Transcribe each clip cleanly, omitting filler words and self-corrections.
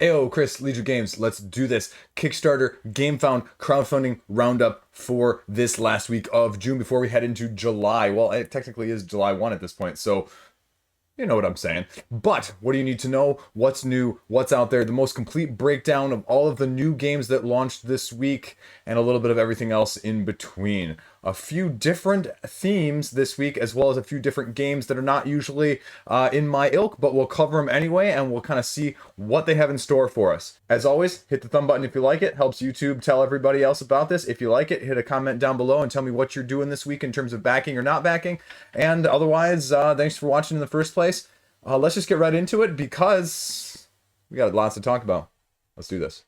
Ayo, Chris, Liege Games, let's do this. Kickstarter, GameFound, crowdfunding roundup for this last week of June before we head into July. Well, it technically is July 1 at this point, so you know what I'm saying. But what do you need to know? What's new? What's out there? The most complete breakdown of all of the new games that launched this week and a little bit of everything else in between. A few different themes this week, as well as a few different games that are not usually in my ilk, but we'll cover them anyway, and we'll kind of see what they have in store for us. As always, hit the thumb button if you like it. Helps YouTube tell everybody else about this. If you like it, hit a comment down below and tell me what you're doing this week in terms of backing or not backing. And otherwise, thanks for watching in the first place. Let's just get right into it because we got lots to talk about. Let's do this.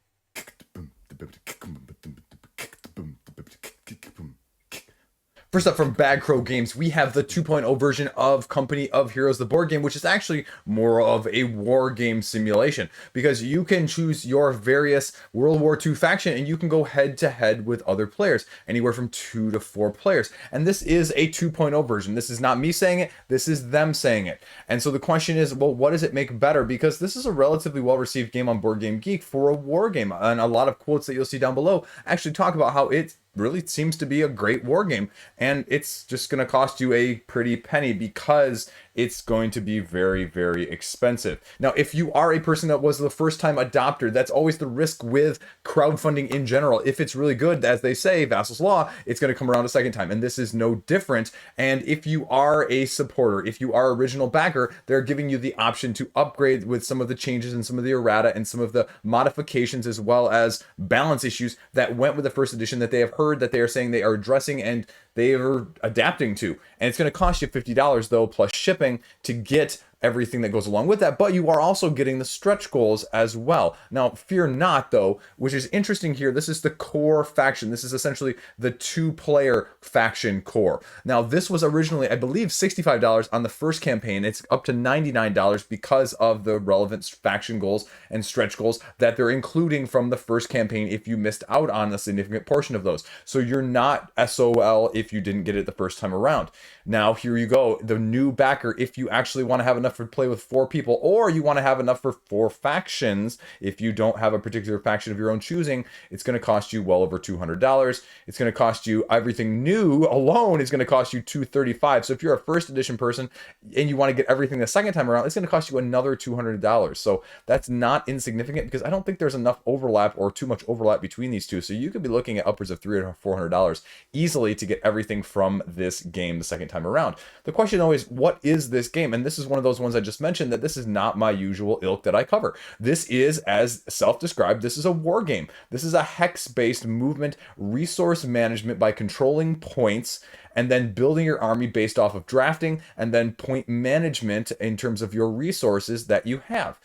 First up from Bad Crow Games, we have the 2.0 version of Company of Heroes, the board game, which is actually more of a war game simulation because you can choose your various World War II faction and you can go head to head with other players, anywhere from 2 to 4 players. And this is a 2.0 version. This is not me saying it, this is them saying it. And so the question is, well, what does it make better? Because this is a relatively well-received game on Board Game Geek for a war game. And a lot of quotes that you'll see down below actually talk about how it really seems to be a great war game, and it's just going to cost you a pretty penny because it's going to be very, very expensive. Now, if you are a person that was the first time adopter, that's always the risk with crowdfunding in general. If it's really good, as they say, Vassal's Law, it's going to come around a second time, and this is no different. And if you are a supporter, if you are original backer, they're giving you the option to upgrade with some of the changes and some of the errata and some of the modifications as well as balance issues that went with the first edition that they have heard that they are saying they are addressing and they are adapting to. And it's going to cost you $50 though, plus shipping to get everything that goes along with that, but you are also getting the stretch goals as well. Now, fear not though, which is interesting here, this is the core faction. This is essentially the 2-player faction core. Now, this was originally, I believe, $65 on the first campaign. It's up to $99 because of the relevant faction goals and stretch goals that they're including from the first campaign if you missed out on a significant portion of those. So you're not SOL if you didn't get it the first time around. Now, here you go, the new backer, if you actually want to have enough to play with 4 people, or you want to have enough for 4 factions, if you don't have a particular faction of your own choosing, it's going to cost you well over $200. It's going to cost you, everything new alone is going to cost you $235. So if you're a first edition person and you want to get everything the second time around, it's going to cost you another $200. So that's not insignificant because I don't think there's enough overlap or too much overlap between these two. So you could be looking at upwards of $300 or $400 easily to get everything from this game the second time around. The question though is, what is this game? And this is one of those ones I just mentioned that this is not my usual ilk that I cover. This is, as self-described, this is a war game. This is a hex-based movement resource management by controlling points and then building your army based off of drafting and then point management in terms of your resources that you have.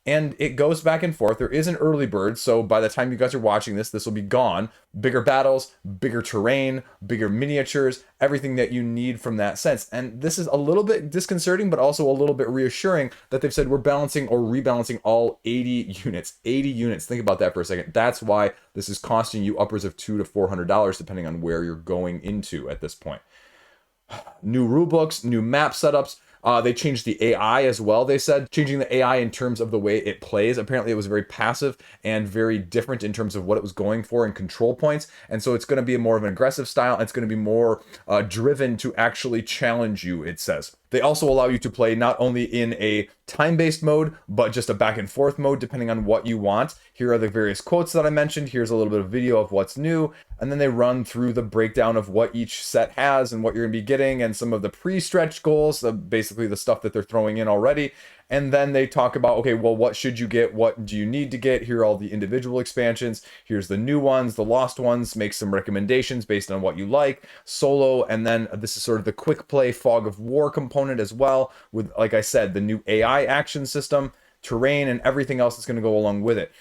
And it goes back and forth. There is an early bird, so by the time you guys are watching this, this will be gone. Bigger battles, bigger terrain, bigger miniatures, everything that you need from that sense. And this is a little bit disconcerting, but also a little bit reassuring that they've said we're balancing or rebalancing all 80 units. 80 units. Think about that for a second. That's why this is costing you upwards of $200 to $400, depending on where you're going into at this point. New rulebooks, new map setups. They changed the AI as well, they said, changing the AI in terms of the way it plays. Apparently it was very passive and very different in terms of what it was going for in control points. And so it's going to be more of an aggressive style. And it's going to be more driven to actually challenge you, it says. They also allow you to play not only in a time-based mode, but just a back and forth mode, depending on what you want. Here are the various quotes that I mentioned. Here's a little bit of video of what's new. And then they run through the breakdown of what each set has and what you're going to be getting and some of the pre-stretch goals, basically the stuff that they're throwing in already. And then they talk about, okay, well, what should you get? What do you need to get? Here are all the individual expansions. Here's the new ones, the lost ones. Make some recommendations based on what you like. Solo, and then this is sort of the quick play Fog of War component as well, with, like I said, the new AI action system, terrain, and everything else that's going to go along with it.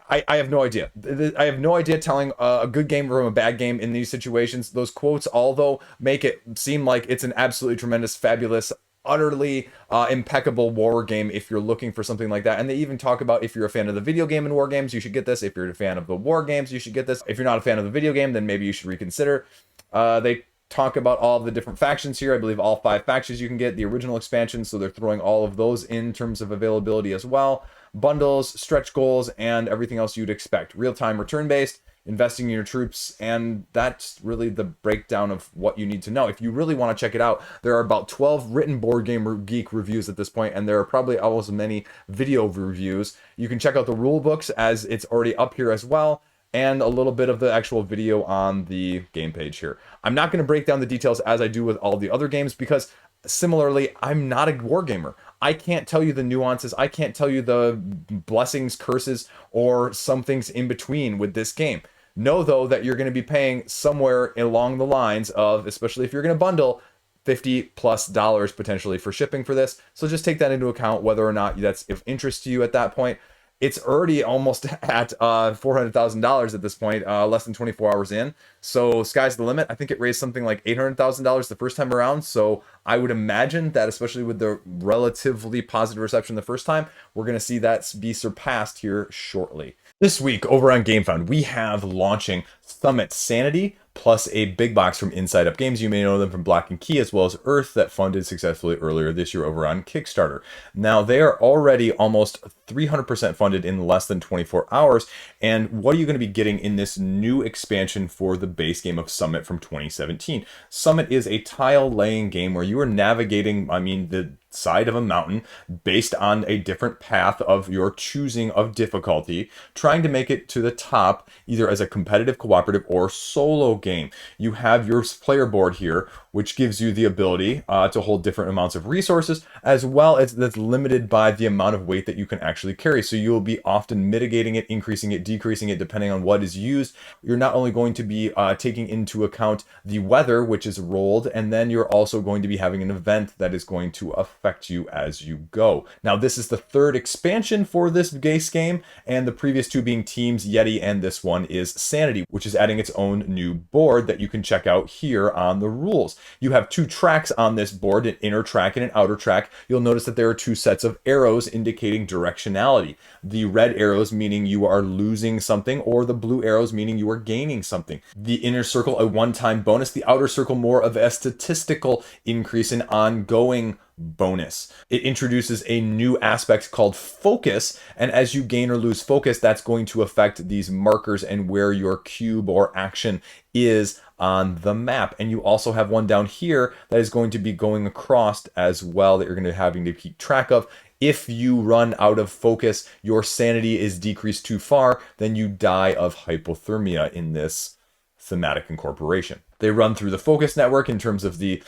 I have no idea. I have no idea telling a good game from a bad game in these situations. Those quotes, although, make it seem like it's an absolutely tremendous, fabulous, utterly impeccable war game if you're looking for something like that. And they even talk about if you're a fan of the video game and war games, you should get this. If you're a fan of the war games, you should get this. If you're not a fan of the video game, then maybe you should reconsider. They talk about all of the different factions here. I believe all 5 factions you can get, the original expansion, so they're throwing all of those in terms of availability as well. bundles, stretch goals, and everything else you'd expect. Real-time return-based, investing in your troops, and that's really the breakdown of what you need to know. If you really want to check it out, there are about 12 written Board Game Geek reviews at this point, and there are probably almost as many video reviews. You can check out the rule books, as it's already up here as well, and a little bit of the actual video on the game page here. I'm not going to break down the details as I do with all the other games, because similarly, I'm not a wargamer. I can't tell you the nuances. I can't tell you the blessings, curses, or some things in between with this game. Know, though, that you're going to be paying somewhere along the lines of, especially if you're going to bundle, $50+ potentially for shipping for this. So just take that into account, whether or not that's of interest to you at that point. It's already almost at $400,000 at this point, less than 24 hours in. So sky's the limit. I think it raised something like $800,000 the first time around. So I would imagine that, especially with the relatively positive reception the first time, we're going to see that be surpassed here shortly. This week over on GameFound, we have launching Summit Sanity, plus a big box from Inside Up Games. You may know them from Black and Key, as well as Earth, that funded successfully earlier this year over on Kickstarter. Now, they are already almost 300% funded in less than 24 hours. And what are you going to be getting in this new expansion for the base game of Summit from 2017? Summit is a tile-laying game where you are navigating, the side of a mountain based on a different path of your choosing of difficulty, trying to make it to the top either as a competitive, cooperative, or solo game. You have your player board here, which gives you the ability to hold different amounts of resources, as well as that's limited by the amount of weight that you can actually carry. So you'll be often mitigating it, increasing it, decreasing it, depending on what is used. You're not only going to be taking into account the weather, which is rolled, and then you're also going to be having an event that is going to affect you as you go. Now, this is the third expansion for this base game, and the previous two being Teams, Yeti, and this one is Sanity, which is adding its own new board that you can check out here on the rules. You have two tracks on this board, an inner track and an outer track. You'll notice that there are two sets of arrows indicating directionality. The red arrows meaning you are losing something, or the blue arrows meaning you are gaining something. The inner circle, a one-time bonus. The outer circle, more of a statistical increase in ongoing bonus. It introduces a new aspect called focus, and as you gain or lose focus, that's going to affect these markers and where your cube or action is on the map. And you also have one down here that is going to be going across as well, that you're going to be having to keep track of. If you run out of focus, your sanity is decreased too far, then you die of hypothermia in this thematic incorporation. They run through the focus network in terms of the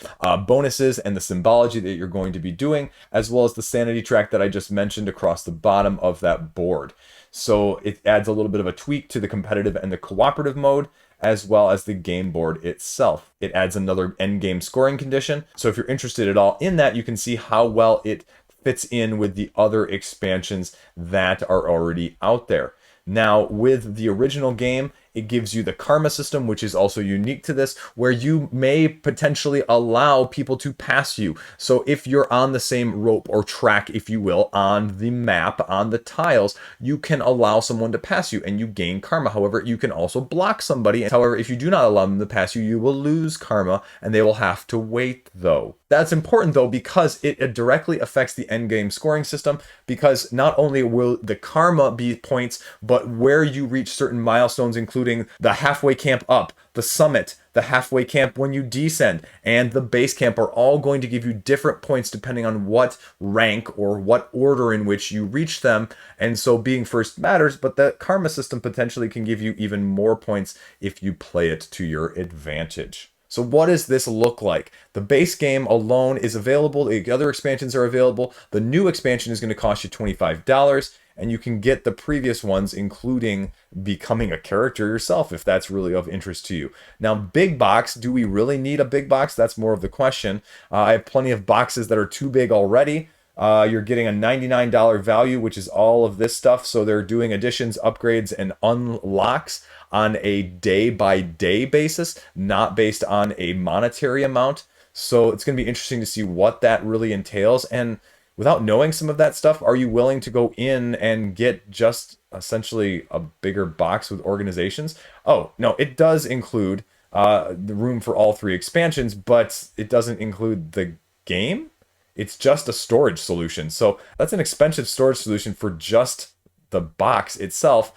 bonuses and the symbology that you're going to be doing, as well as the sanity track that I just mentioned across the bottom of that board. So it adds a little bit of a tweak to the competitive and the cooperative mode, as well as the game board itself. It adds another end game scoring condition. So if you're interested at all in that, you can see how well it fits in with the other expansions that are already out there. Now, with the original game, it gives you the karma system, which is also unique to this, where you may potentially allow people to pass you. So if you're on the same rope or track, if you will, on the map, on the tiles, you can allow someone to pass you and you gain karma. However, you can also block somebody. However, if you do not allow them to pass you, you will lose karma and they will have to wait, though. That's important, though, because it directly affects the endgame scoring system, because not only will the karma be points, but where you reach certain milestones, including the halfway camp up, the summit, the halfway camp when you descend, and the base camp, are all going to give you different points depending on what rank or what order in which you reach them. And so being first matters, but the karma system potentially can give you even more points if you play it to your advantage. So what does this look like? The base game alone is available. The other expansions are available. The new expansion is going to cost you $25, and you can get the previous ones, including becoming a character yourself, if that's really of interest to you. Now, big box, do we really need a big box? That's more of the question. I have plenty of boxes that are too big already. You're getting a $99 value, which is all of this stuff. So they're doing additions, upgrades, and unlocks on a day-by-day basis, not based on a monetary amount. So it's going to be interesting to see what that really entails. And without knowing some of that stuff, are you willing to go in and get just essentially a bigger box with organizations? Oh, no, it does include the room for all three expansions, but it doesn't include the game. it's just a storage solution. So that's an expensive storage solution for just the box itself,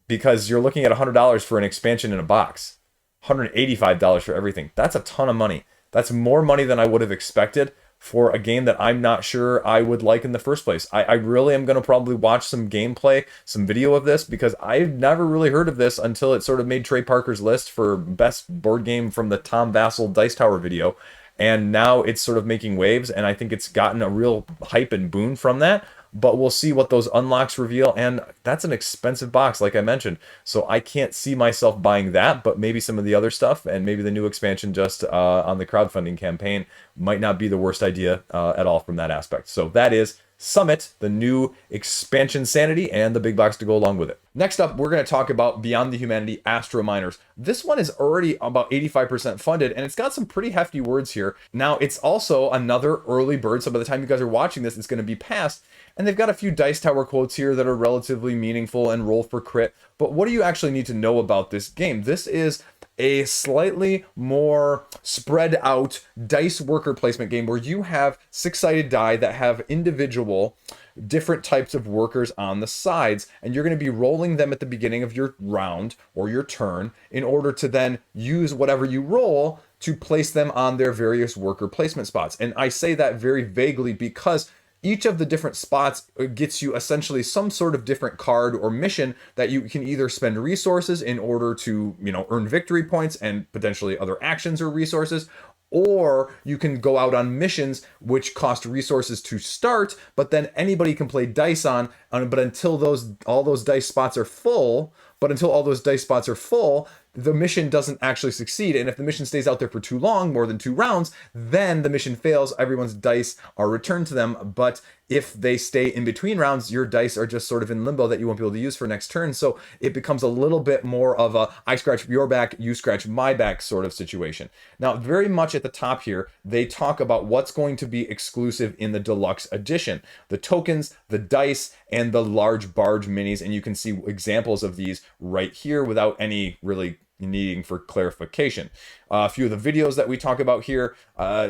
because you're looking at $100 for an expansion in a box, $185 for everything. That's a ton of money. That's more money than I would have expected for a game that I'm not sure I would like in the first place. I really am going to probably watch some gameplay, some video of this, because I've never really heard of this until it sort of made Trey Parker's list for best board game from the Tom Vassell Dice Tower video. And now it's sort of making waves, and I think it's gotten a real hype and boon from that. But we'll see what those unlocks reveal, and that's an expensive box, like I mentioned. So I can't see myself buying that, but maybe some of the other stuff, and maybe the new expansion just on the crowdfunding campaign might not be the worst idea at all from that aspect. So that is Summit, the new expansion Sanity, and the big box to go along with it. Next up, we're going to talk about Beyond the Humanity Astrominers. This one is already about 85% funded, and it's got some pretty hefty words here. Now, it's also another early bird, so by the time you guys are watching this, it's going to be past. And they've got a few Dice Tower quotes here that are relatively meaningful and roll for crit. But what do you actually need to know about this game? This is a slightly more spread out dice worker placement game where you have six-sided die that have individual different types of workers on the sides, and you're going to be rolling them at the beginning of your round or your turn in order to then use whatever you roll to place them on their various worker placement spots. And I say that very vaguely because each of the different spots gets you essentially some sort of different card or mission that you can either spend resources in order to, earn victory points and potentially other actions or resources, or you can go out on missions which cost resources to start, but then anybody can play dice on, but until all those dice spots are full, the mission doesn't actually succeed. And if the mission stays out there for too long, more than 2 rounds, then the mission fails. Everyone's dice are returned to them. But if they stay in between rounds, your dice are just sort of in limbo that you won't be able to use for next turn. So it becomes a little bit more of a I scratch your back, you scratch my back sort of situation. Now, very much at the top here, they talk about what's going to be exclusive in the deluxe edition. The tokens, the dice, and the large barge minis. And you can see examples of these right here without any really needing for clarification. A few of the videos that we talk about here,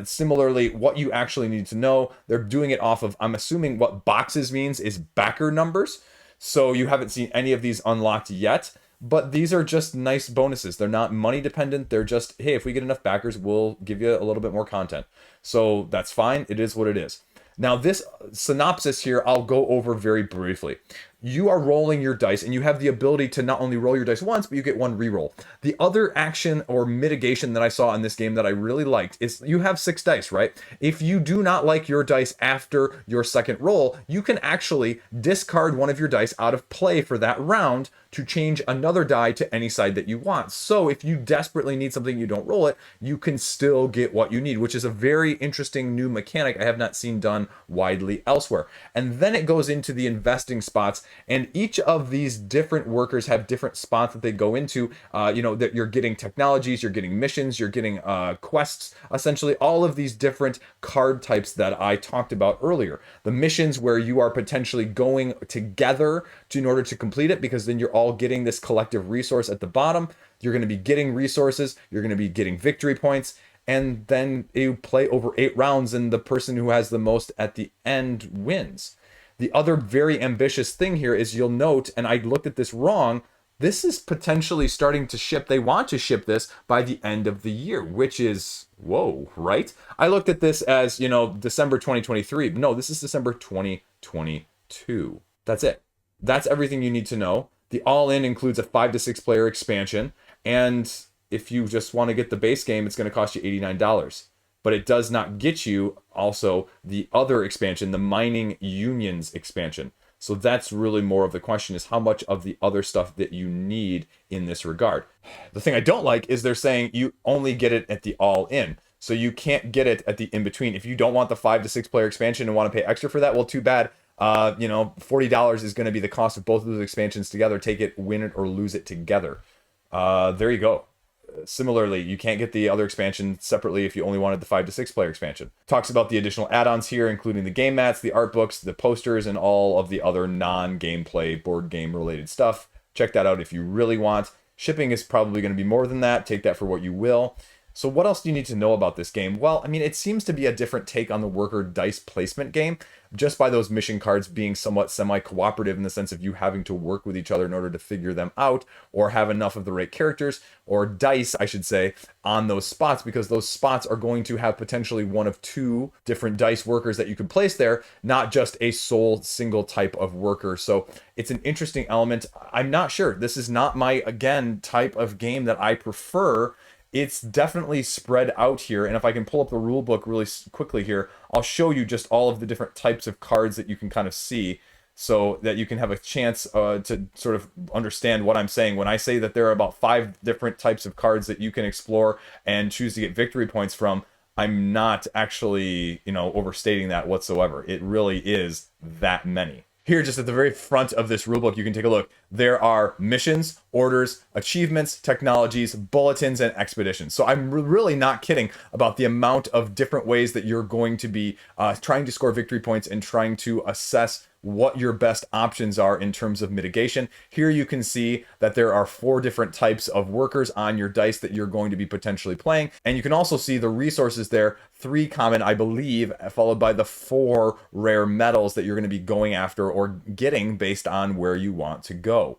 similarly, what you actually need to know, they're doing it off of, I'm assuming what boxes means is backer numbers. So you haven't seen any of these unlocked yet, but these are just nice bonuses. They're not money dependent. They're just, hey, if we get enough backers, we'll give you a little bit more content. So that's fine. It is what it is. Now, this synopsis here, I'll go over very briefly. You are rolling your dice, and you have the ability to not only roll your dice once, but you get 1 reroll. The other action or mitigation that I saw in this game that I really liked is you have 6 dice, right? If you do not like your dice after your second roll, you can actually discard one of your dice out of play for that round to change another die to any side that you want. So if you desperately need something, you don't roll it, you can still get what you need, which is a very interesting new mechanic I have not seen done widely elsewhere. And then it goes into the investing spots, and each of these different workers have different spots that they go into. That you're getting technologies, you're getting missions, you're getting quests, essentially all of these different card types that I talked about earlier. The missions where you are potentially going together in order to complete it, because then you're all getting this collective resource at the bottom. You're going to be getting resources, you're going to be getting victory points, and then you play over 8 rounds, and the person who has the most at the end wins. The other very ambitious thing here is you'll note, and I looked at this wrong, this is potentially starting to ship. They want to ship this by the end of the year, which is, whoa, right? I looked at this as, December 2023. No, this is December 2022. That's it. That's everything you need to know. The all-in includes a 5 to 6 player expansion, and if you just want to get the base game, it's going to cost you $89. But it does not get you also the other expansion, the Mining Unions expansion. So that's really more of the question, is how much of the other stuff that you need in this regard. The thing I don't like is they're saying you only get it at the all-in. So you can't get it at the in-between. If you don't want the 5 to 6 player expansion and want to pay extra for that, well, too bad. $40 is going to be the cost of both of those expansions together. Take it, win it, or lose it together. There you go. Similarly, you can't get the other expansion separately if you only wanted the 5 to 6 player expansion. Talks about the additional add-ons here, including the game mats, the art books, the posters, and all of the other non-gameplay board game related stuff. Check that out if you really want. Shipping is probably going to be more than that. Take that for what you will. So what else do you need to know about this game? Well, I mean, it seems to be a different take on the worker dice placement game, just by those mission cards being somewhat semi-cooperative in the sense of you having to work with each other in order to figure them out, or have enough of the right characters, or dice, I should say, on those spots, because those spots are going to have potentially one of two different dice workers that you could place there, not just a sole single type of worker. So it's an interesting element. I'm not sure. This is not my, again, type of game that I prefer. It's definitely spread out here, and if I can pull up the rule book really quickly here, I'll show you just all of the different types of cards that you can kind of see, so that you can have a chance to sort of understand what I'm saying when I say that there are about 5 different types of cards that you can explore and choose to get victory points from. I'm not actually, overstating that whatsoever. It really is that many. Here, just at the very front of this rulebook, you can take a look. There are missions, orders, achievements, technologies, bulletins, and expeditions. So I'm really not kidding about the amount of different ways that you're going to be trying to score victory points and trying to assess what your best options are in terms of mitigation. Here you can see that there are 4 different types of workers on your dice that you're going to be potentially playing. And you can also see the resources there, 3 common, I believe, followed by the 4 rare metals that you're going to be going after or getting based on where you want to go.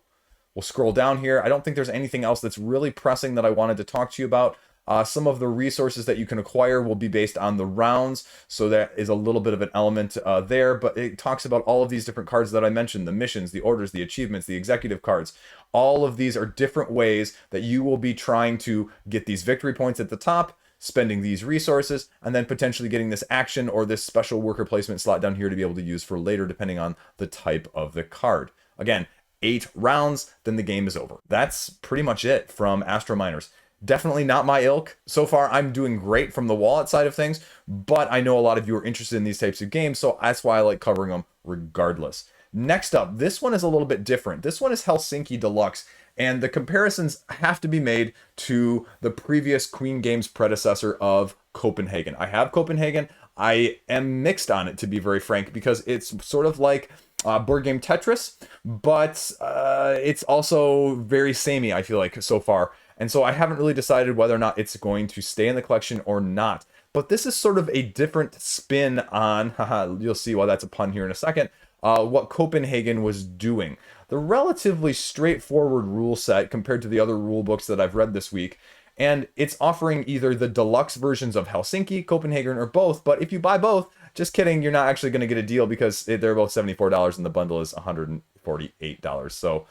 We'll scroll down here. I don't think there's anything else that's really pressing that I wanted to talk to you about. Some of the resources that you can acquire will be based on the rounds, so that is a little bit of an element there, but it talks about all of these different cards that I mentioned, the missions, the orders, the achievements, the executive cards. All of these are different ways that you will be trying to get these victory points at the top, spending these resources, and then potentially getting this action or this special worker placement slot down here to be able to use for later, depending on the type of the card. Again, 8 rounds, then the game is over. That's pretty much it from Astrominers. Definitely not my ilk. So far, I'm doing great from the wallet side of things, but I know a lot of you are interested in these types of games, so that's why I like covering them regardless. Next up, this one is a little bit different. This one is Helsinki Deluxe, and the comparisons have to be made to the previous Queen Games predecessor of Copenhagen. I have Copenhagen. I am mixed on it, to be very frank, because it's sort of like board game Tetris, but it's also very samey, I feel like, so far. And so I haven't really decided whether or not it's going to stay in the collection or not. But this is sort of a different spin on, you'll see why that's a pun here in a second, what Copenhagen was doing. The relatively straightforward rule set compared to the other rule books that I've read this week. And it's offering either the deluxe versions of Helsinki, Copenhagen, or both. But if you buy both, just kidding, you're not actually going to get a deal because they're both $74 and the bundle is $148. So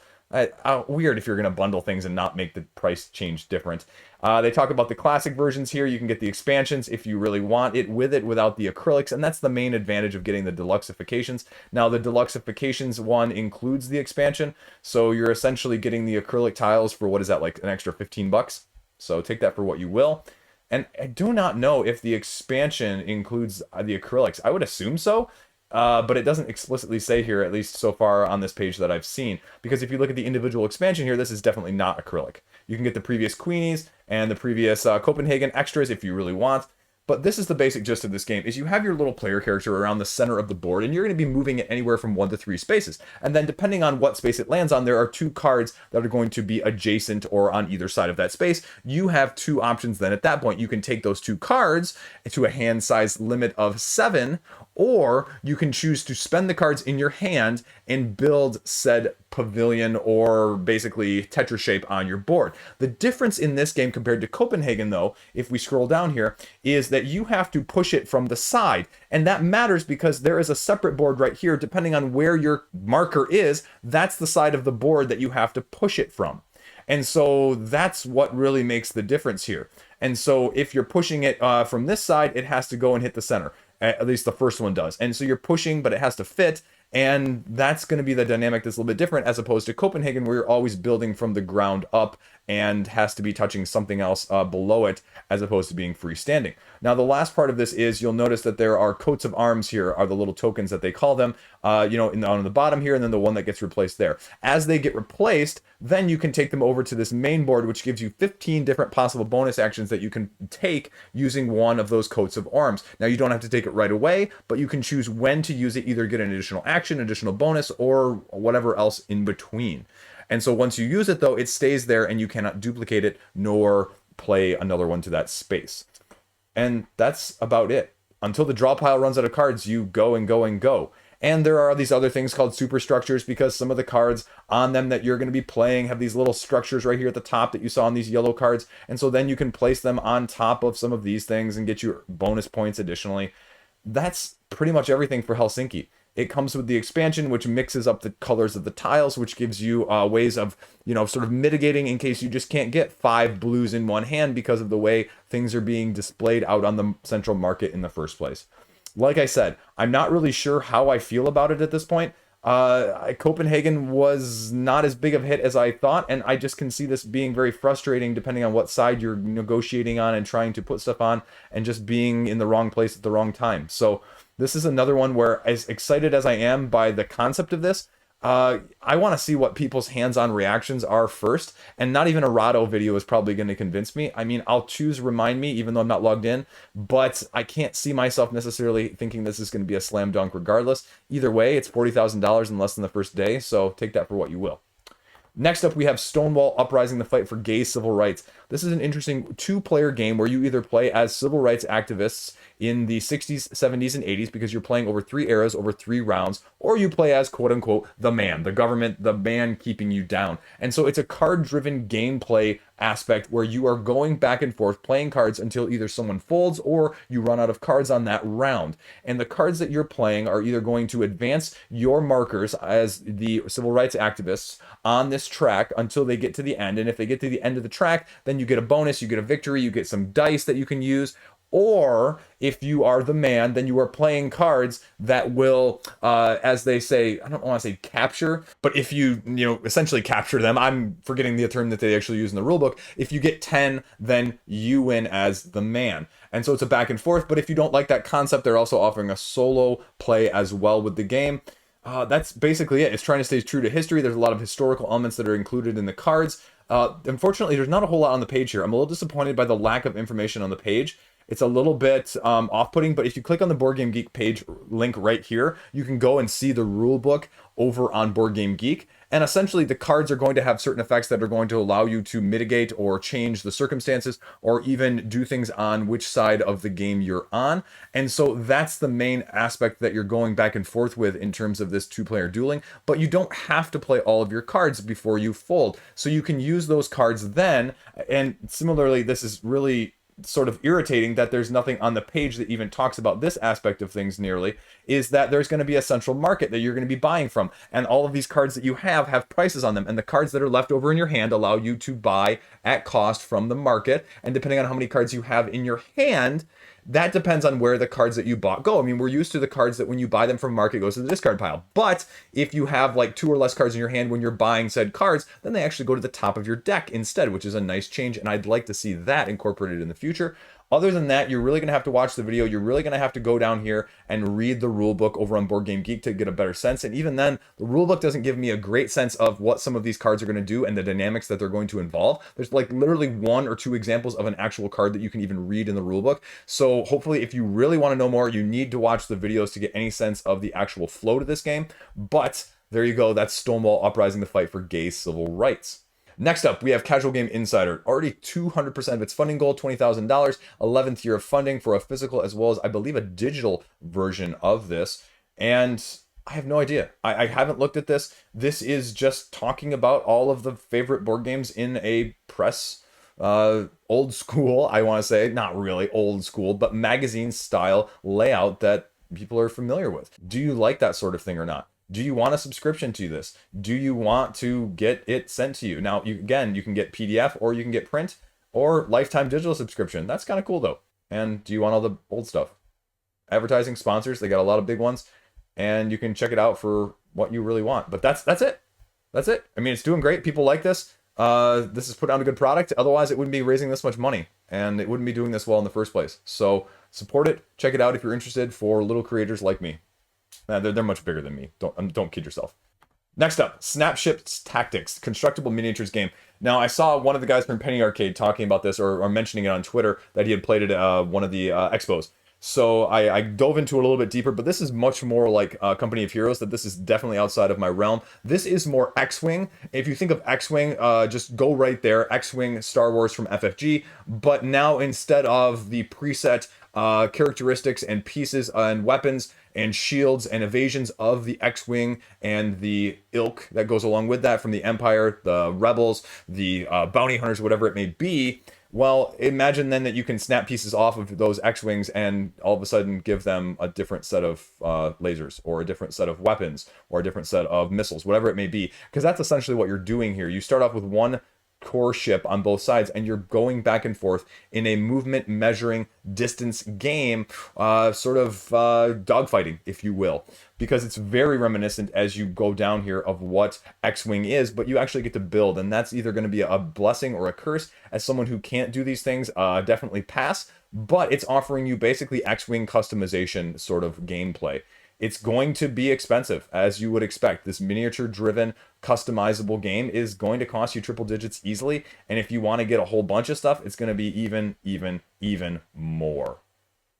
weird if you're going to bundle things and not make the price change different. They talk about the classic versions here. You can get the expansions if you really want it with it without the acrylics, and that's the main advantage of getting the deluxeifications. Now, the deluxeifications one includes the expansion, so you're essentially getting the acrylic tiles for, what is that, like an extra 15 bucks? So take that for what you will. And I do not know if the expansion includes the acrylics. I would assume so. But it doesn't explicitly say here, at least so far on this page that I've seen. Because if you look at the individual expansion here, this is definitely not acrylic. You can get the previous Queenies and the previous Copenhagen extras if you really want. But this is the basic gist of this game, is you have your little player character around the center of the board, and you're going to be moving it anywhere from 1 to 3 spaces. And then depending on what space it lands on, there are 2 cards that are going to be adjacent or on either side of that space. You have 2 options then at that point. You can take those 2 cards to a hand size limit of 7, or you can choose to spend the cards in your hand and build said pavilion or basically Tetris shape on your board. The difference in this game compared to Copenhagen, though, if we scroll down here, is that you have to push it from the side. And that matters because there is a separate board right here. Depending on where your marker is, that's the side of the board that you have to push it from. And so that's what really makes the difference here. And so if you're pushing it from this side, it has to go and hit the center. At least the first one does. And so you're pushing, but it has to fit. And that's going to be the dynamic that's a little bit different as opposed to Copenhagen, where you're always building from the ground up and has to be touching something else below it as opposed to being freestanding. Now, the last part of this is you'll notice that there are coats of arms here, are the little tokens that they call them, on the bottom here, and then the one that gets replaced there. As they get replaced, then you can take them over to this main board, which gives you 15 different possible bonus actions that you can take using one of those coats of arms. Now, you don't have to take it right away, but you can choose when to use it, either get an additional action, additional bonus, or whatever else in between. And so once you use it, though, it stays there and you cannot duplicate it nor play another one to that space. And that's about it. Until the draw pile runs out of cards, you go and go and go. And there are these other things called superstructures, because some of the cards on them that you're going to be playing have these little structures right here at the top that you saw on these yellow cards. And so then you can place them on top of some of these things and get your bonus points additionally. That's pretty much everything for Helsinki. It comes with the expansion, which mixes up the colors of the tiles, which gives you ways of, sort of mitigating in case you just can't get 5 blues in one hand because of the way things are being displayed out on the central market in the first place. Like I said, I'm not really sure how I feel about it at this point. Copenhagen was not as big of a hit as I thought, and I just can see this being very frustrating depending on what side you're negotiating on and trying to put stuff on, and just being in the wrong place at the wrong time. So this is another one where, as excited as I am by the concept of this, I want to see what people's hands-on reactions are first, and not even a Rado video is probably going to convince me. I mean, I'll choose Remind Me, even though I'm not logged in, but I can't see myself necessarily thinking this is going to be a slam dunk regardless. Either way, it's $40,000 in less than the first day, so take that for what you will. Next up, we have Stonewall Uprising, the fight for gay civil rights. This is an interesting 2-player game where you either play as civil rights activists in the 60s, 70s, and 80s, because you're playing over 3 eras, over 3 rounds, or you play as, quote-unquote, the man, the government, the man keeping you down. And so it's a card-driven gameplay aspect where you are going back and forth playing cards until either someone folds or you run out of cards on that round. And the cards that you're playing are either going to advance your markers as the civil rights activists on this track until they get to the end. And if they get to the end of the track, then you get a bonus, you get a victory, you get some dice that you can use. Or if you are the man, then you are playing cards that will, as they say, I don't want to say capture, but if you essentially capture them, I'm forgetting the term that they actually use in the rulebook. If you get 10, then you win as the man. And so it's a back and forth, but if you don't like that concept, they're also offering a solo play as well with the game. That's basically it. It's trying to stay true to history. There's a lot of historical elements that are included in the cards. Unfortunately, there's not a whole lot on the page here. I'm a little disappointed by the lack of information on the page. It's a little bit off-putting, but if you click on the Board Game Geek page link right here, you can go and see the rule book over on Board Game Geek. And essentially, the cards are going to have certain effects that are going to allow you to mitigate or change the circumstances, or even do things on which side of the game you're on. And so that's the main aspect that you're going back and forth with in terms of this 2-player dueling. But you don't have to play all of your cards before you fold. So you can use those cards then. And similarly, this is really sort of irritating that there's nothing on the page that even talks about this aspect of things nearly, is that there's going to be a central market that you're going to be buying from, and all of these cards that you have prices on them, and the cards that are left over in your hand allow you to buy at cost from the market. And depending on how many cards you have in your hand, that depends on where the cards that you bought go. I mean, we're used to the cards that when you buy them from market goes to the discard pile. But if you have like 2 or less cards in your hand when you're buying said cards, then they actually go to the top of your deck instead, which is a nice change. And I'd like to see that incorporated in the future. Other than that, you're really going to have to watch the video. You're really going to have to go down here and read the rule book over on Board Game Geek to get a better sense. And even then, the rule book doesn't give me a great sense of what some of these cards are going to do and the dynamics that they're going to involve. There's like literally 1 or 2 examples of an actual card that you can even read in the rule book. So hopefully, if you really want to know more, you need to watch the videos to get any sense of the actual flow to this game. But there you go. That's Stonewall Uprising, the fight for gay civil rights. Next up, we have Casual Game Insider. Already 200% of its funding goal, $20,000, 11th year of funding for a physical as well as, I believe, a digital version of this. And I have no idea. I haven't looked at this. This is just talking about all of the favorite board games in a press, old school, I want to say, not really old school, but magazine style layout that people are familiar with. Do you like that sort of thing or not? Do you want a subscription to this? Do you want to get it sent to you? Now, you can get PDF, or you can get print, or lifetime digital subscription. That's kind of cool, though. And do you want all the old stuff? Advertising, sponsors, they got a lot of big ones, and you can check it out for what you really want. But that's it. That's it. I mean, it's doing great. People like this. This has put out a good product. Otherwise, it wouldn't be raising this much money, and it wouldn't be doing this well in the first place. So support it. Check it out if you're interested, for little creators like me. They're much bigger than me. Don't kid yourself. Next up, Snapship's Tactics, constructible miniatures game. Now, I saw one of the guys from Penny Arcade talking about this, or mentioning it on Twitter, that he had played it at one of the expos. So I dove into it a little bit deeper, but this is much more like Company of Heroes, that this is definitely outside of my realm. This is more X-Wing. If you think of X-Wing, just go right there, X-Wing Star Wars from FFG, but now instead of the preset characteristics and pieces and weapons and shields and evasions of the X-Wing and the ilk that goes along with that from the Empire, the Rebels, the bounty hunters, whatever it may be, well, imagine then that you can snap pieces off of those X-Wings and all of a sudden give them a different set of lasers, or a different set of weapons, or a different set of missiles, whatever it may be. Because that's essentially what you're doing here. You start off with one core ship on both sides, and you're going back and forth in a movement measuring distance game, sort of dogfighting, if you will, because it's very reminiscent as you go down here of what X-Wing is, but you actually get to build, and that's either going to be a blessing or a curse. As someone who can't do these things, definitely pass, but it's offering you basically X-Wing customization sort of gameplay. It's going to be expensive, as you would expect. This miniature-driven, customizable game is going to cost you triple digits easily, and if you want to get a whole bunch of stuff, it's going to be even more.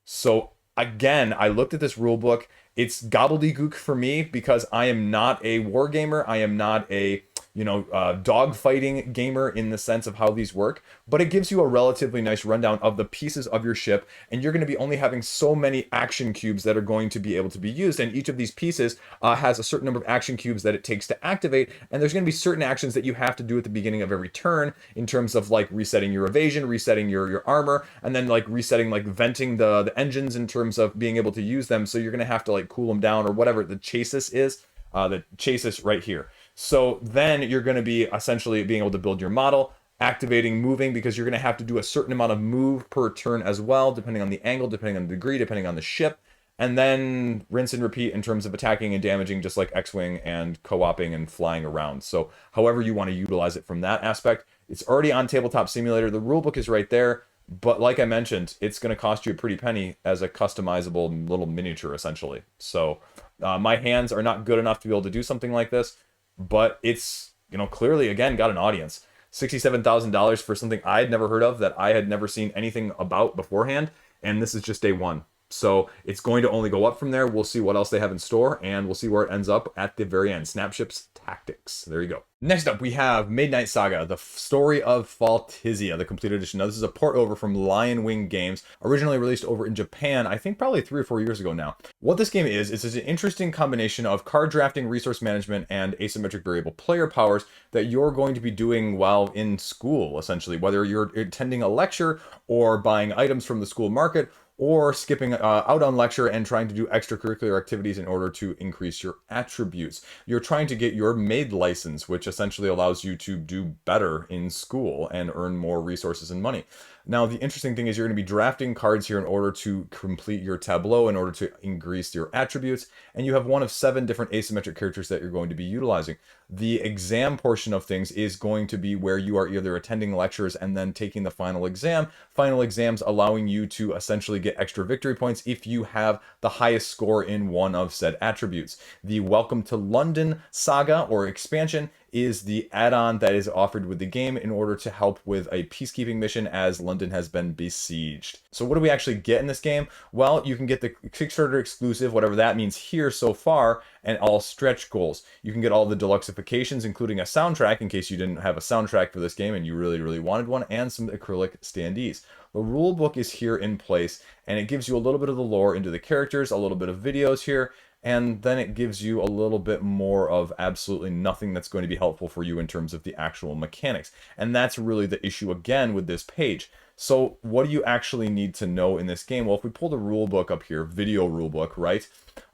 So again, I looked at this rulebook. It's gobbledygook for me because I am not a wargamer. I am not a dogfighting gamer in the sense of how these work, but it gives you a relatively nice rundown of the pieces of your ship, and you're going to be only having so many action cubes that are going to be able to be used, and each of these pieces has a certain number of action cubes that it takes to activate, and there's going to be certain actions that you have to do at the beginning of every turn in terms of like resetting your evasion, resetting your armor, and then like resetting, like venting the engines in terms of being able to use them. So you're going to have to like cool them down or whatever the chassis is, the chassis right here. So then you're going to be essentially being able to build your model, activating moving, because you're going to have to do a certain amount of move per turn as well, depending on the angle, depending on the degree, depending on the ship, and then rinse and repeat in terms of attacking and damaging, just like X-Wing, and co-oping and flying around. So however you want to utilize it from that aspect. It's already on Tabletop Simulator. The rulebook is right there, but like I mentioned, it's going to cost you a pretty penny as a customizable little miniature, essentially. So my hands are not good enough to be able to do something like this, but it's, clearly, again, got an audience. $67,000 for something I had never heard of, that I had never seen anything about beforehand, and this is just day one. So it's going to only go up from there. We'll see what else they have in store, and we'll see where it ends up at the very end. Snapships Tactics. There you go. Next up, we have Midnight Saga, the story of Faltisia, the complete edition. Now, this is a port over from Lion Wing Games, originally released over in Japan, I think probably 3 or 4 years ago now. What this game is an interesting combination of card drafting, resource management, and asymmetric variable player powers that you're going to be doing while in school, essentially, whether you're attending a lecture or buying items from the school market, or skipping out on lecture and trying to do extracurricular activities in order to increase your attributes. You're trying to get your Maid license, which essentially allows you to do better in school and earn more resources and money. Now, the interesting thing is you're going to be drafting cards here in order to complete your tableau, in order to increase your attributes, and you have one of 7 different asymmetric characters that you're going to be utilizing. The exam portion of things is going to be where you are either attending lectures and then taking the final exam. Final exams allowing you to essentially get extra victory points if you have the highest score in one of said attributes. The Welcome to London saga or expansion is the add-on that is offered with the game in order to help with a peacekeeping mission as London has been besieged. So what do we actually get in this game? Well, you can get the Kickstarter exclusive, whatever that means here so far, and all stretch goals. You can get all the deluxeifications, including a soundtrack in case you didn't have a soundtrack for this game and you really wanted one, and some acrylic standees. The rule book is here in place, and it gives you a little bit of the lore into the characters, a little bit of videos here, and then it gives you a little bit more of absolutely nothing that's going to be helpful for you in terms of the actual mechanics. And that's really the issue again with this page. So what do you actually need to know in this game? Well, if we pull the rule book up here, video rule book, right?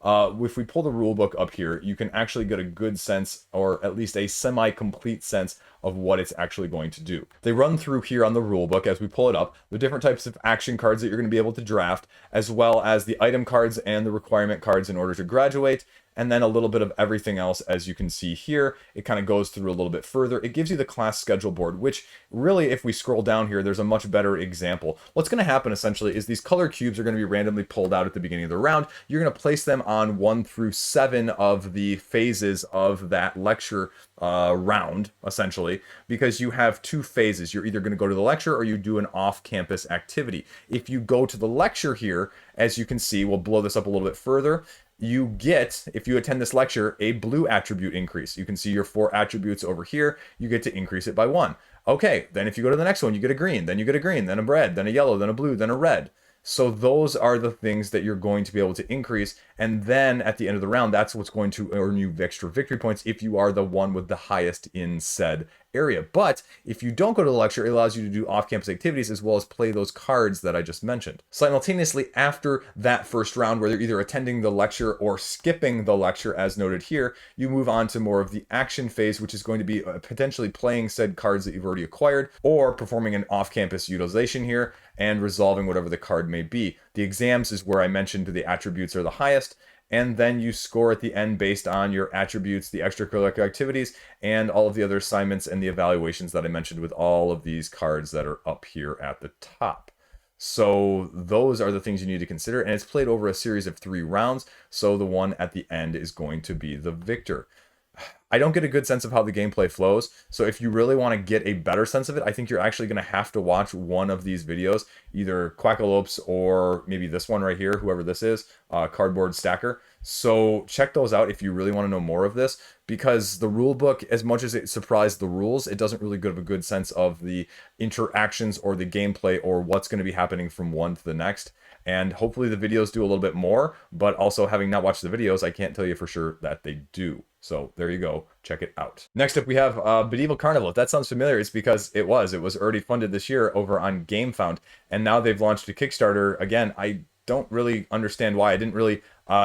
If we pull the rule book up here, you can actually get a good sense, or at least a semi-complete sense of what it's actually going to do. They run through here on the rule book as we pull it up, the different types of action cards that you're going to be able to draft, as well as the item cards and the requirement cards in order to graduate, and then a little bit of everything else. As you can see here, it kind of goes through a little bit further. It gives you the class schedule board, which really, if we scroll down here, there's a much better example. What's going to happen essentially is these color cubes are going to be randomly pulled out at the beginning of the round. You're going to place them on 1 through 7 of the phases of that lecture round, essentially, because you have 2 phases. You're either going to go to the lecture or you do an off-campus activity. If you go to the lecture here, as you can see, we'll blow this up a little bit further, you get, if you attend this lecture, a blue attribute increase. You can see your 4 attributes over here. You get to increase it by 1. Okay, then if you go to the next one, you get a green, then you get a green, then a red, then a yellow, then a blue, then a red. So those are the things that you're going to be able to increase. And then at the end of the round, that's what's going to earn you extra victory points if you are the one with the highest in said area. But if you don't go to the lecture, it allows you to do off-campus activities as well as play those cards that I just mentioned. Simultaneously, after that first round, where you're either attending the lecture or skipping the lecture, as noted here, you move on to more of the action phase, which is going to be potentially playing said cards that you've already acquired, or performing an off-campus utilization here and resolving whatever the card may be. The exams is where I mentioned the attributes are the highest, and then you score at the end based on your attributes, the extracurricular activities, and all of the other assignments and the evaluations that I mentioned with all of these cards that are up here at the top. So those are the things you need to consider, and it's played over a series of 3 rounds, so the one at the end is going to be the victor. I don't get a good sense of how the gameplay flows, so if you really want to get a better sense of it, I think you're actually going to have to watch one of these videos, either Quackalopes or maybe this one right here, whoever this is, Cardboard Stacker. So check those out if you really want to know more of this, because the rule book, as much as it surprised the rules, it doesn't really give a good sense of the interactions or the gameplay or what's going to be happening from one to the next. And hopefully the videos do a little bit more, but also having not watched the videos, I can't tell you for sure that they do. So there you go, check it out. Next up we have Bedeville Carnival. If that sounds familiar, it's because it was already funded this year over on GameFound, and now they've launched a Kickstarter. Again, I don't really understand why. I didn't really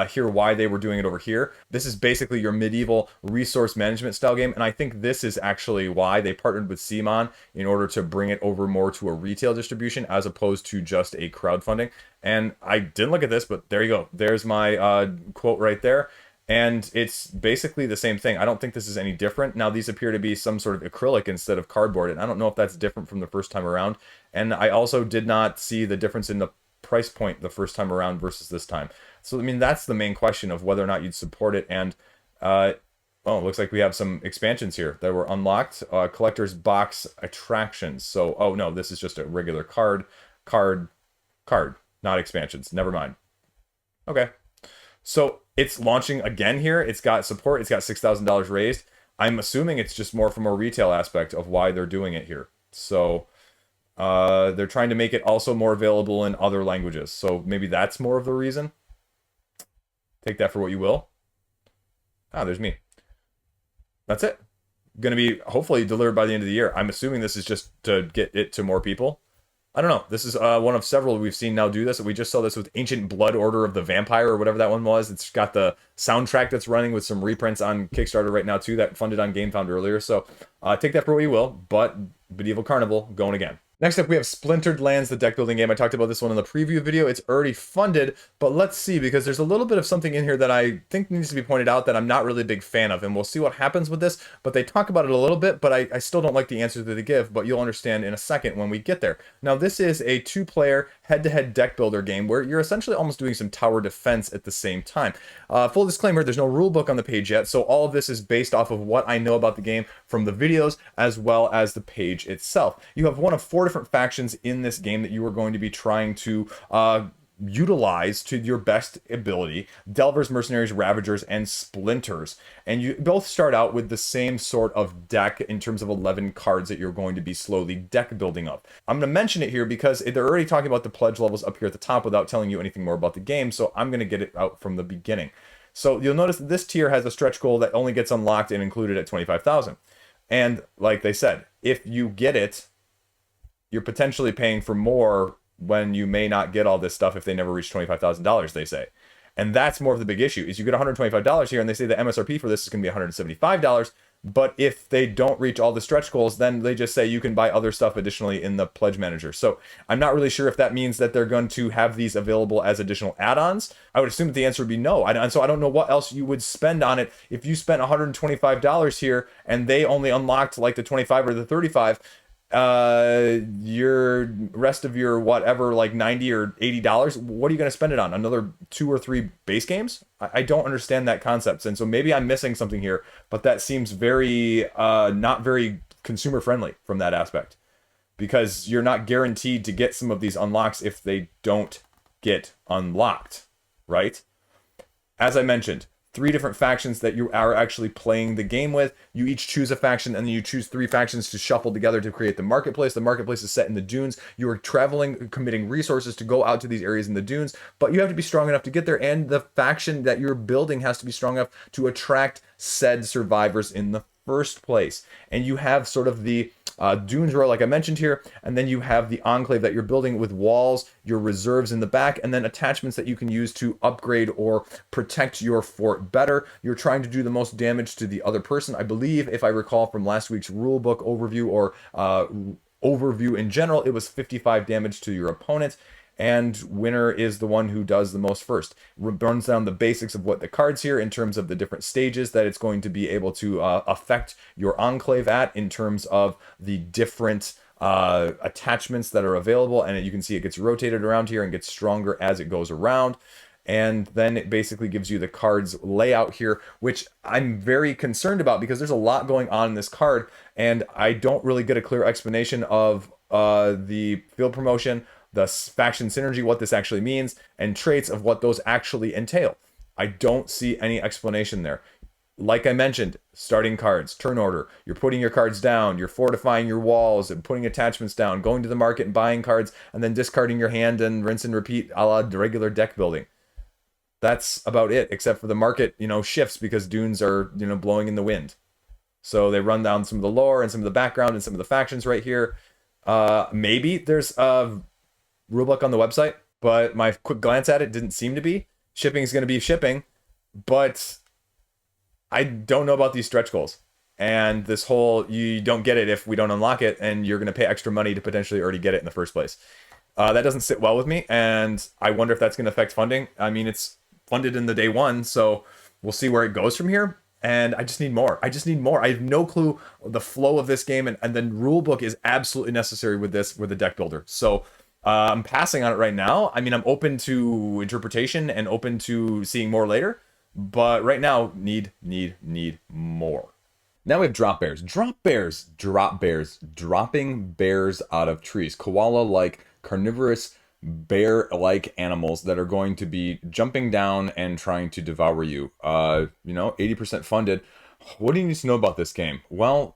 hear why they were doing it over here. This is basically your medieval resource management style game, and I think this is actually why they partnered with CMON in order to bring it over more to a retail distribution as opposed to just a crowdfunding. And I didn't look at this, but there you go. There's my quote right there. And it's basically the same thing. I don't think this is any different. Now, these appear to be some sort of acrylic instead of cardboard, and I don't know if that's different from the first time around. And I also did not see the difference in the price point the first time around versus this time. So, I mean, that's the main question of whether or not you'd support it. And, oh, it looks like we have some expansions here that were unlocked. Collector's box attractions. So, oh, no, this is just a regular card, not expansions. Never mind. Okay. So it's launching again here. It's got support. It's got $6,000 raised. I'm assuming it's just more from a retail aspect of why they're doing it here. So they're trying to make it also more available in other languages. So maybe that's more of the reason. Take that for what you will. Ah, there's me. That's it. Going to be hopefully delivered by the end of the year. I'm assuming this is just to get it to more people. I don't know. This is one of several we've seen now do this. We just saw this with Ancient Blood Order of the Vampire or whatever that one was. It's got the soundtrack that's running with some reprints on Kickstarter right now too that funded on GameFound earlier. So take that for what you will, but Bedeville Carnival going again. Next up, we have Splintered Lands, the deck building game. I talked about this one in the preview video. It's already funded, but let's see, because there's a little bit of something in here that I think needs to be pointed out that I'm not really a big fan of, and we'll see what happens with this, but they talk about it a little bit, but I still don't like the answers that they give, but you'll understand in a second when we get there. Now, this is a 2-player head-to-head deck builder game where you're essentially almost doing some tower defense at the same time. Full disclaimer, there's no rule book on the page yet, so all of this is based off of what I know about the game from the videos as well as the page itself. You have one of 4 different factions in this game that you are going to be trying to utilize to your best ability: Delvers, Mercenaries, Ravagers, and Splinters. And you both start out with the same sort of deck in terms of 11 cards that you're going to be slowly deck building up. I'm going to mention it here because they're already talking about the pledge levels up here at the top without telling you anything more about the game, so I'm going to get it out from the beginning. So you'll notice that this tier has a stretch goal that only gets unlocked and included at 25,000. And like they said, if you get it, you're potentially paying for more when you may not get all this stuff if they never reach $25,000, they say. And that's more of the big issue, is you get $125 here, and they say the MSRP for this is going to be $175. But if they don't reach all the stretch goals, then they just say you can buy other stuff additionally in the pledge manager. So I'm not really sure if that means that they're going to have these available as additional add-ons. I would assume that the answer would be no. And so I don't know what else you would spend on it. If you spent $125 here and they only unlocked like the 25 or the 35, your rest of your whatever, like $90 or $80, what are you going to spend it on? Another 2 or 3 base games? I don't understand that concept, and so maybe I'm missing something here, but that seems very not very consumer friendly from that aspect, because you're not guaranteed to get some of these unlocks if they don't get unlocked, right? As I mentioned, 3 different factions that you are actually playing the game with. You each choose a faction, and then you choose 3 factions to shuffle together to create the marketplace. The marketplace is set in the dunes. You are traveling, committing resources to go out to these areas in the dunes, but you have to be strong enough to get there, and the faction that you're building has to be strong enough to attract said survivors in the first place. And you have sort of the dunes row, like I mentioned here, and then you have the enclave that you're building with walls, your reserves in the back, and then attachments that you can use to upgrade or protect your fort better. You're trying to do the most damage to the other person. I believe, if I recall from last week's rulebook overview or overview in general, it was 55 damage to your opponent. And winner is the one who does the most first. Runs down the basics of what the cards here in terms of the different stages that it's going to be able to affect your enclave at in terms of the different attachments that are available. And you can see it gets rotated around here and gets stronger as it goes around. And then it basically gives you the cards layout here, which I'm very concerned about because there's a lot going on in this card. And I don't really get a clear explanation of the field promotion, the faction synergy, what this actually means, and traits of what those actually entail. I don't see any explanation there. Like I mentioned, starting cards, turn order, you're putting your cards down, you're fortifying your walls and putting attachments down, going to the market and buying cards, and then discarding your hand and rinse and repeat a la regular deck building. That's about it, except for the market, shifts because dunes are, blowing in the wind. So they run down some of the lore and some of the background and some of the factions right here. Maybe there's a rulebook on the website, but my quick glance at it didn't seem to be. Shipping is going to be shipping, but I don't know about these stretch goals. And this whole, you don't get it if we don't unlock it, and you're going to pay extra money to potentially already get it in the first place. That doesn't sit well with me, and I wonder if that's going to affect funding. I mean, it's funded in the day one, so we'll see where it goes from here. And I just need more. I have no clue the flow of this game, and then rulebook is absolutely necessary with this, with the deck builder. So I'm passing on it right now. I mean, I'm open to interpretation and open to seeing more later, but right now, need more. Now we have drop bears. Drop bears. Dropping bears out of trees. Koala-like, carnivorous, bear-like animals that are going to be jumping down and trying to devour you. 80% funded. What do you need to know about this game? Well,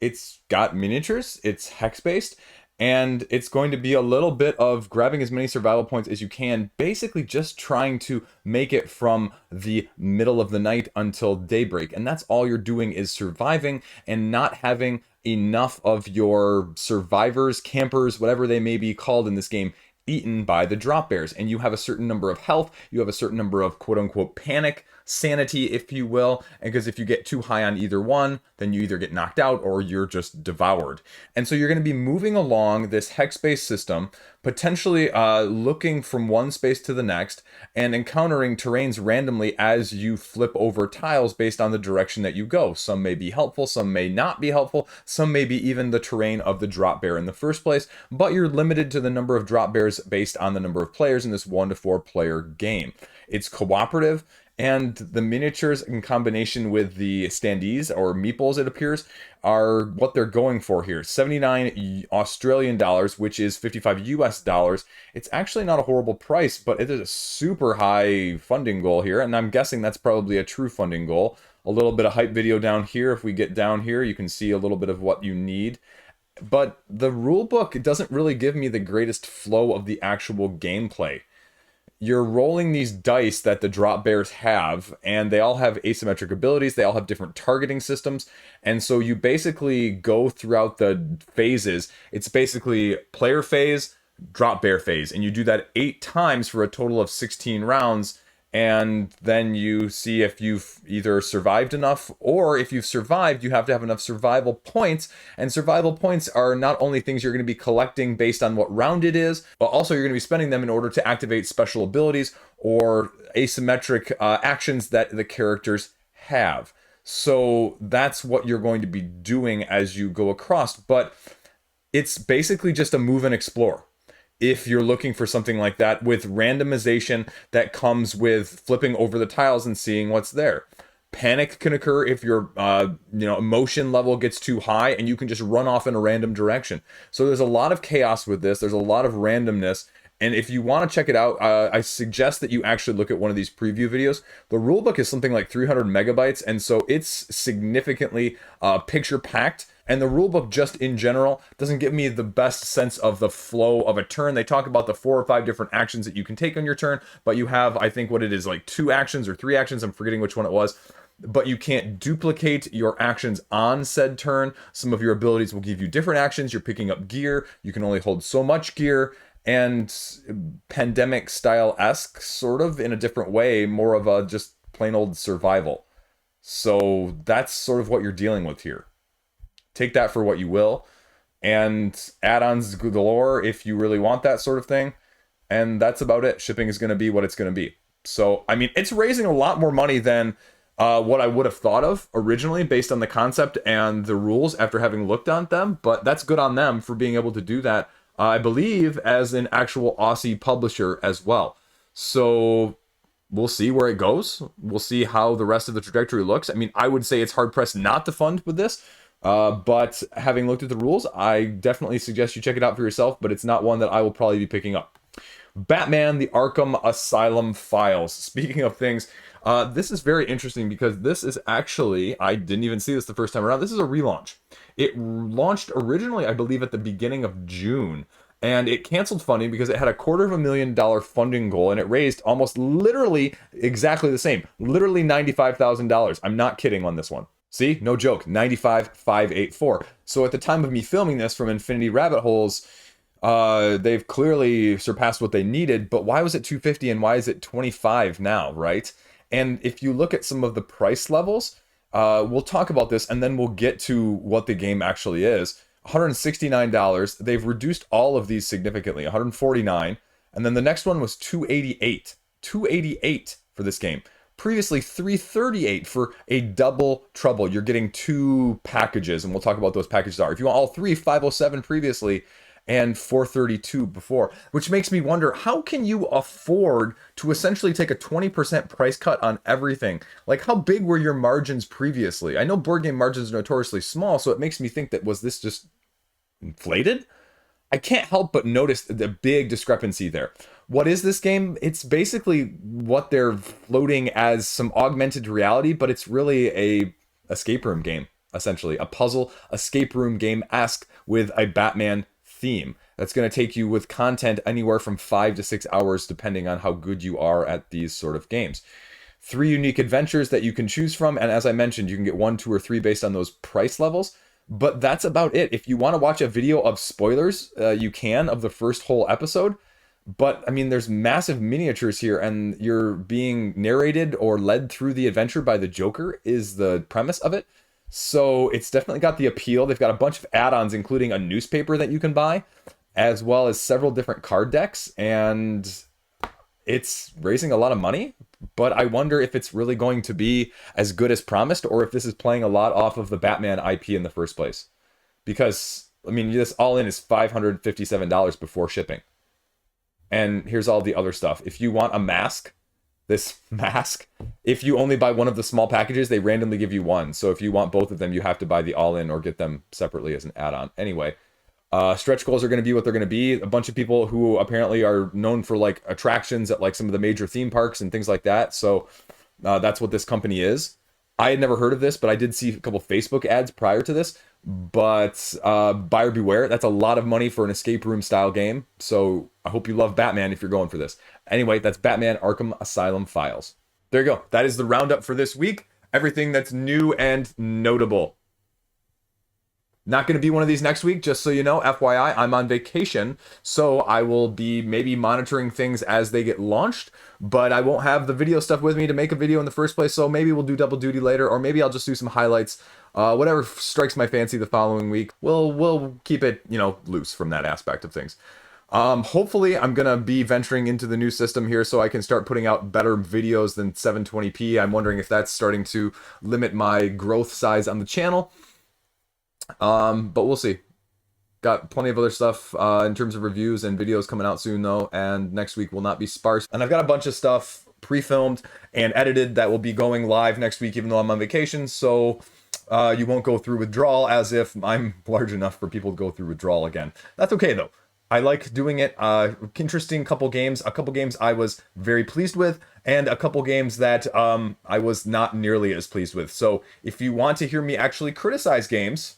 it's got miniatures, it's hex-based, and it's going to be a little bit of grabbing as many survival points as you can, basically just trying to make it from the middle of the night until daybreak. And that's all you're doing, is surviving and not having enough of your survivors, campers, whatever they may be called in this game, eaten by the drop bears. And you have a certain number of health, you have a certain number of quote-unquote panic, sanity, if you will, because if you get too high on either one, then you either get knocked out or you're just devoured. And so you're going to be moving along this hex-based system, potentially looking from one space to the next and encountering terrains randomly as you flip over tiles based on the direction that you go. Some may be helpful, some may not be helpful, some may be even the terrain of the drop bear in the first place, but you're limited to the number of drop bears based on the number of players in this 1 to 4 player game. It's cooperative, and the miniatures in combination with the standees, or meeples it appears, are what they're going for here. 79 Australian dollars, which is 55 US dollars. It's actually not a horrible price, but it is a super high funding goal here, and I'm guessing that's probably a true funding goal. A little bit of hype video down here. If we get down here, you can see a little bit of what you need. But the rulebook doesn't really give me the greatest flow of the actual gameplay. You're rolling these dice that the drop bears have, and they all have asymmetric abilities, they all have different targeting systems, and so you basically go throughout the phases. It's basically player phase, drop bear phase, and you do that 8 times for a total of 16 rounds, and then you see if you've either survived enough, or if you've survived, you have to have enough survival points. And survival points are not only things you're going to be collecting based on what round it is, but also you're going to be spending them in order to activate special abilities or asymmetric actions that the characters have. So that's what you're going to be doing as you go across. But it's basically just a move and explore. If you're looking for something like that, with randomization that comes with flipping over the tiles and seeing what's there. Panic can occur if your emotion level gets too high and you can just run off in a random direction. So there's a lot of chaos with this. There's a lot of randomness. And if you want to check it out, I suggest that you actually look at one of these preview videos. The rulebook is something like 300 megabytes, and so it's significantly picture-packed. And the rulebook, just in general, doesn't give me the best sense of the flow of a turn. They talk about the 4 or 5 different actions that you can take on your turn, but you have, I think, what it is, like 2 actions or 3 actions. I'm forgetting which one it was. But you can't duplicate your actions on said turn. Some of your abilities will give you different actions. You're picking up gear. You can only hold so much gear. And pandemic style-esque, sort of, in a different way, more of a just plain old survival. So that's sort of what you're dealing with here. Take that for what you will, and add-ons galore if you really want that sort of thing. And that's about it. Shipping is going to be what it's going to be. So, I mean, it's raising a lot more money than what I would have thought of originally based on the concept and the rules after having looked on them. But that's good on them for being able to do that, I believe, as an actual Aussie publisher as well. So we'll see where it goes. We'll see how the rest of the trajectory looks. I mean, I would say it's hard-pressed not to fund with this. But having looked at the rules, I definitely suggest you check it out for yourself, but it's not one that I will probably be picking up. Batman, the Arkham Asylum Files. Speaking of things, this is very interesting because this is actually, I didn't even see this the first time around, this is a relaunch. It launched originally, I believe, at the beginning of June, and it canceled funding because it had a $250,000 funding goal, and it raised almost literally exactly the same, literally $95,000. I'm not kidding on this one. See, no joke, 95,584. So at the time of me filming this from Infinity Rabbit Holes, they've clearly surpassed what they needed, but why was it 250 and why is it 25 now, right? And if you look at some of the price levels, we'll talk about this and then we'll get to what the game actually is. $169. They've reduced all of these significantly, $149. And then the next one was $288. $288 for this game. Previously $338 for a double trouble. You're getting 2 packages, and we'll talk about what those packages are. If you want all 3, $507 previously and $432 before, which makes me wonder, how can you afford to essentially take a 20% price cut on everything? Like, how big were your margins previously? I know board game margins are notoriously small, so it makes me think that, was this just inflated? I can't help but notice the big discrepancy there. What is this game? It's basically what they're floating as some augmented reality, but it's really a escape room game, essentially. A puzzle escape room game-esque with a Batman theme. That's going to take you with content anywhere from 5 to 6 hours, depending on how good you are at these sort of games. 3 unique adventures that you can choose from, and as I mentioned, you can get 1, 2, or 3 based on those price levels. But that's about it. If you want to watch a video of spoilers, you can, of the first whole episode. But, I mean, there's massive miniatures here, and you're being narrated or led through the adventure by the Joker is the premise of it. So it's definitely got the appeal. They've got a bunch of add-ons, including a newspaper that you can buy, as well as several different card decks, and it's raising a lot of money. But I wonder if it's really going to be as good as promised, or if this is playing a lot off of the Batman IP in the first place. Because, I mean, this all-in is $557 before shipping. And here's all the other stuff. If you want a mask, this mask, if you only buy one of the small packages, they randomly give you one. So if you want both of them, you have to buy the all-in or get them separately as an add-on. Anyway, stretch goals are going to be what they're going to be. A bunch of people who apparently are known for like attractions at like some of the major theme parks and things like that. So that's what this company is. I had never heard of this, but I did see a couple Facebook ads prior to this. But buyer beware, that's a lot of money for an escape room style game. So I hope you love Batman if you're going for this. Anyway, that's Batman Arkham Asylum Files. There you go. That is the roundup for this week. Everything that's new and notable. Not going to be one of these next week, just so you know. FYI, I'm on vacation, so I will be maybe monitoring things as they get launched, but I won't have the video stuff with me to make a video in the first place, so maybe we'll do double duty later, or maybe I'll just do some highlights. Whatever strikes my fancy the following week. We'll keep it, loose from that aspect of things. Hopefully I'm going to be venturing into the new system here so I can start putting out better videos than 720p. I'm wondering if that's starting to limit my growth size on the channel. But we'll see. Got plenty of other stuff in terms of reviews and videos coming out soon though, and next week will not be sparse. And I've got a bunch of stuff pre-filmed and edited that will be going live next week even though I'm on vacation, so you won't go through withdrawal as if I'm large enough for people to go through withdrawal again. That's okay though. I like doing it. Interesting couple games. A couple games I was very pleased with, and a couple games that I was not nearly as pleased with. So if you want to hear me actually criticize games,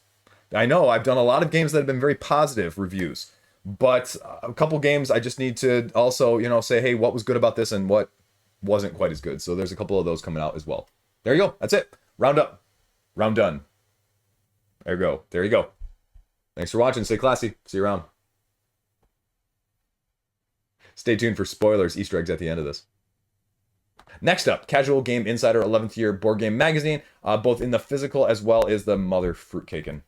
I know I've done a lot of games that have been very positive reviews, but a couple games I just need to also, say, hey, what was good about this and what wasn't quite as good. So there's a couple of those coming out as well. There you go. That's it. Round up. Round done. There you go. There you go. Thanks for watching. Stay classy. See you around. Stay tuned for spoilers, Easter eggs at the end of this. Next up, Casual Game Insider 11th Year Board Game Magazine, both in the physical as well as the mother fruitcaking.